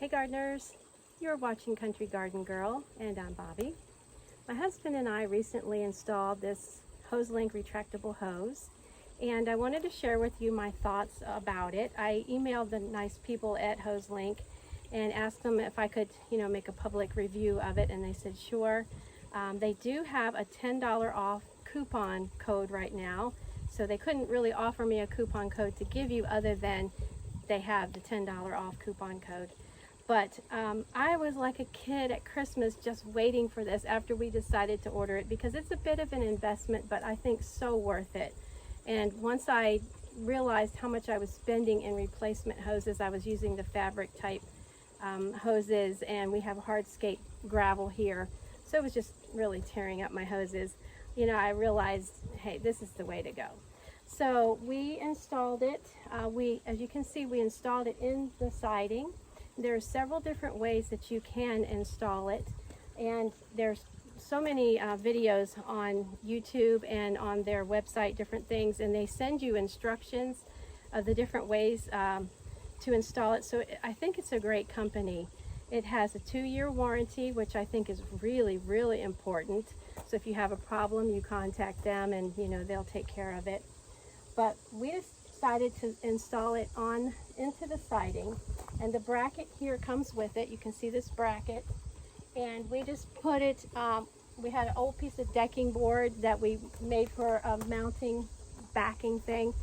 Hey gardeners, you're watching Country Garden Girl and I'm Bobby. My husband and I recently installed this Hoselink retractable hose and I wanted to share with you my thoughts about it. I emailed the nice people at Hoselink and asked them if I could, make a public review of it, and they said sure. They do have a $10 off coupon code right now, so they couldn't really offer me a coupon code to give you other than they have the $10 off coupon code. But I was like a kid at Christmas just waiting for this after we decided to order it, because it's a bit of an investment, but I think so worth it. And once I realized how much I was spending in replacement hoses, I was using the fabric type hoses, and we have hardscape gravel here, so it was just really tearing up my hoses. I realized, hey, this is the way to go. So we installed it. As you can see, we installed it in the siding. There are several different ways that you can install it, and there's so many videos on YouTube and on their website, different things, and they send you instructions of the different ways to install it. So I think it's a great company. It has a 2-year warranty, which I think is really, really important. So if you have a problem, you contact them and they'll take care of it. But we decided to install it into the siding, and the bracket here comes with it. You can see this bracket, and we just put it, we had an old piece of decking board that we made for a mounting backing thing,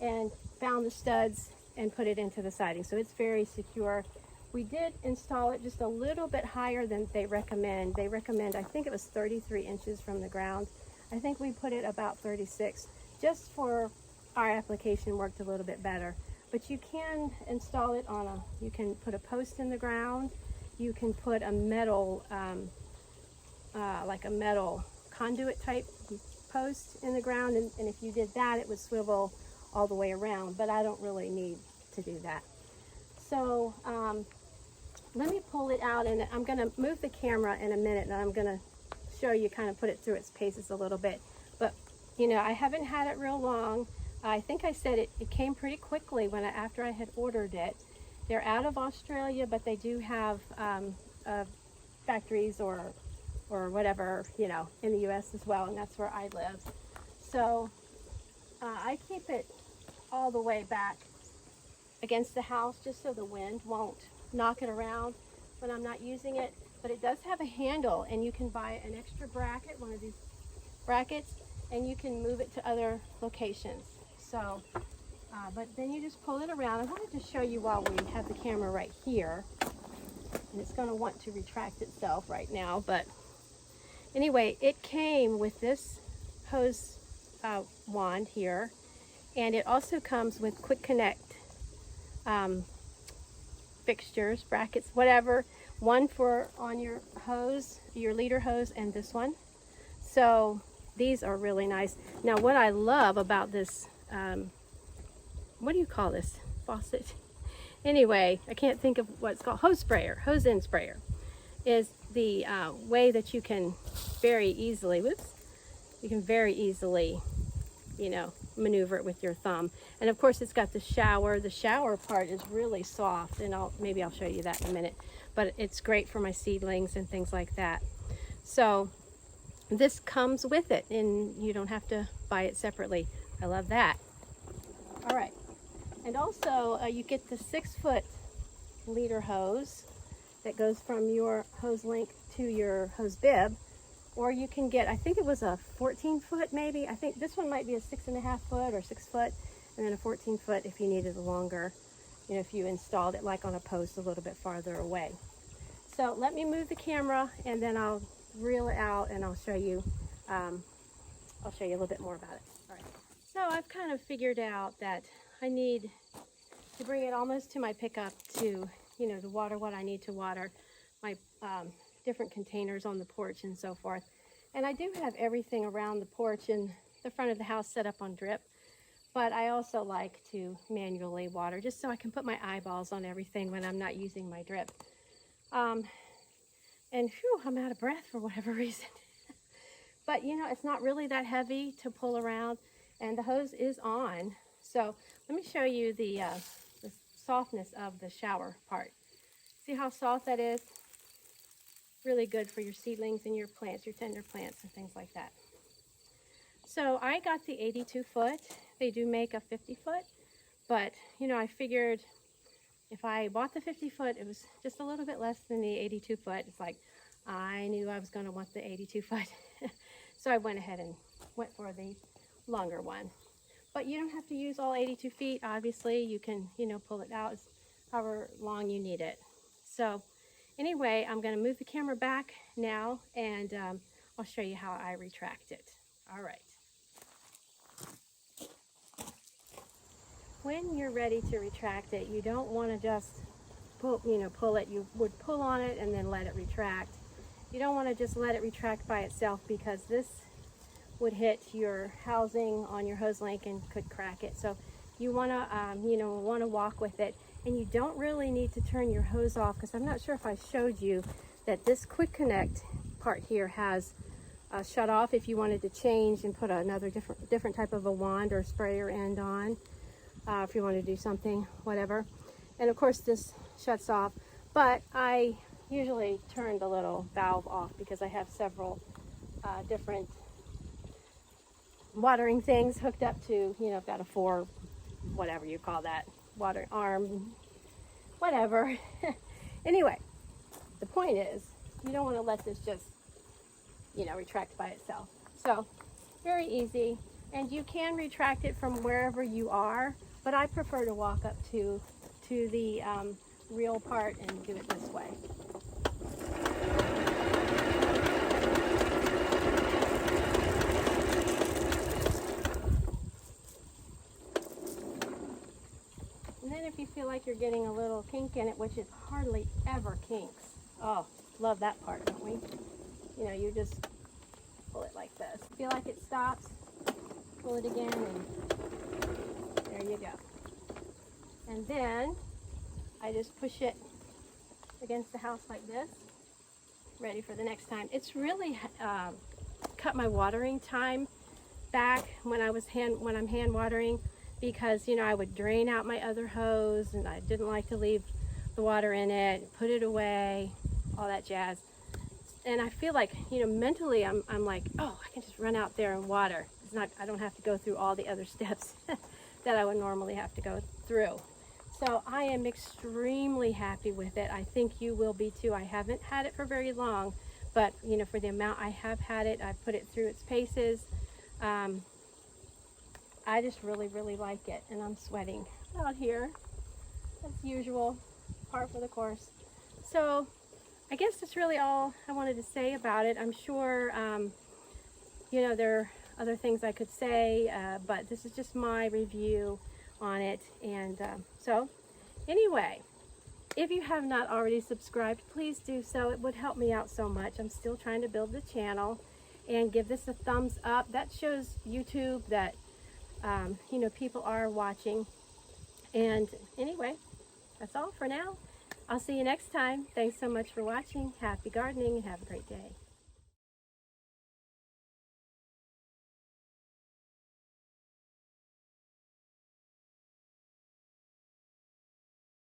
and found the studs and put it into the siding, so it's very secure. We did install it just a little bit higher than they recommend. They recommend, I think it was 33 inches from the ground. I think we put it about 36, just for our application worked a little bit better. But you can install it on you can put a post in the ground. You can put a metal, like a metal conduit type post in the ground. And if you did that, it would swivel all the way around. But I don't really need to do that. So let me pull it out, and I'm going to move the camera in a minute, and I'm going to show you, kind of put it through its paces a little bit. But, I haven't had it real long. I think I said it came pretty quickly after I had ordered it. They're out of Australia, but they do have factories or whatever, in the U.S. as well, and that's where I live. So I keep it all the way back against the house just so the wind won't knock it around when I'm not using it. But it does have a handle, and you can buy an extra bracket, one of these brackets, and you can move it to other locations. So, but then you just pull it around. I wanted to show you while we have the camera right here, and it's going to want to retract itself right now. But anyway, it came with this hose wand here, and it also comes with quick connect fixtures, brackets, whatever. One for on your hose, your leader hose, and this one. So these are really nice. Now what I love about this, what do you call this faucet? Anyway, I can't think of what it's called. Hose sprayer, hose end sprayer, is the way that you can very easily, you can very easily, maneuver it with your thumb. And of course it's got the shower. The shower part is really soft, and maybe I'll show you that in a minute. But it's great for my seedlings and things like that. So this comes with it, and you don't have to buy it separately. I love that. All right, and also you get the 6-foot leader hose that goes from your hose link to your hose bib, or you can get, I think it was a 14-foot maybe. I think this one might be a 6.5 foot or 6 foot, and then a 14-foot if you needed a longer, if you installed it like on a post a little bit farther away. So let me move the camera, and then I'll reel it out, and I'll show you a little bit more about it. All right. So I've kind of figured out that I need to bring it almost to my pickup to, to water what I need to water, my different containers on the porch and so forth. And I do have everything around the porch and the front of the house set up on drip, but I also like to manually water just so I can put my eyeballs on everything when I'm not using my drip. And phew, I'm out of breath for whatever reason. But it's not really that heavy to pull around, and the hose is on. So let me show you the softness of the shower part. See how soft that is? Really good for your seedlings and your plants, your tender plants and things like that. So I got the 82 foot. They do make a 50 foot, but you know, I figured if I bought the 50 foot, it was just a little bit less than the 82 foot. It's like, I knew I was gonna want the 82 foot. So I went ahead and went for the longer one. But you don't have to use all 82 feet. Obviously, you can, you know, pull it out however long you need it. So anyway, I'm gonna move the camera back now, and I'll show you how I retract it. All right. When you're ready to retract it, you don't want to just pull it. You would pull on it and then let it retract. You don't want to just let it retract by itself, because this would hit your housing on your Hoselink and could crack it. So you want to walk with it, and you don't really need to turn your hose off, because I'm not sure if I showed you that this quick connect part here has shut off if you wanted to change and put another different type of a wand or sprayer end on. If you want to do something, whatever. And of course this shuts off, but I usually turn the little valve off because I have several different watering things hooked up to, you know, I've got a 4, whatever you call that, water arm, whatever. Anyway, the point is, you don't want to let this just, you know, retract by itself. So very easy, and you can retract it from wherever you are, but I prefer to walk up to the real part and do it this way. And then if you feel like you're getting a little kink in it, which it hardly ever kinks. Oh, love that part, don't we? You know, you just pull it like this. Feel like it stops, pull it again, and there you go. And then I just push it against the house like this, ready for the next time. It's really cut my watering time back when I'm hand watering, because, you know, I would drain out my other hose, and I didn't like to leave the water in it, put it away, all that jazz. And I feel like, you know, mentally I'm like, oh, I can just run out there and water. I don't have to go through all the other steps that I would normally have to go through. So I am extremely happy with it. I think you will be too. I haven't had it for very long, but, you know, for the amount I have had it, I've put it through its paces. I just really, really like it, and I'm sweating out here as usual, par for the course. So I guess that's really all I wanted to say about it. I'm sure, you know, there are other things I could say, but this is just my review on it. And so anyway, if you have not already subscribed, please do so. It would help me out so much. I'm still trying to build the channel, and give this a thumbs up. That shows YouTube that you know, people are watching. And anyway, that's all for now. I'll see you next time. Thanks so much for watching. Happy gardening, and have a great day.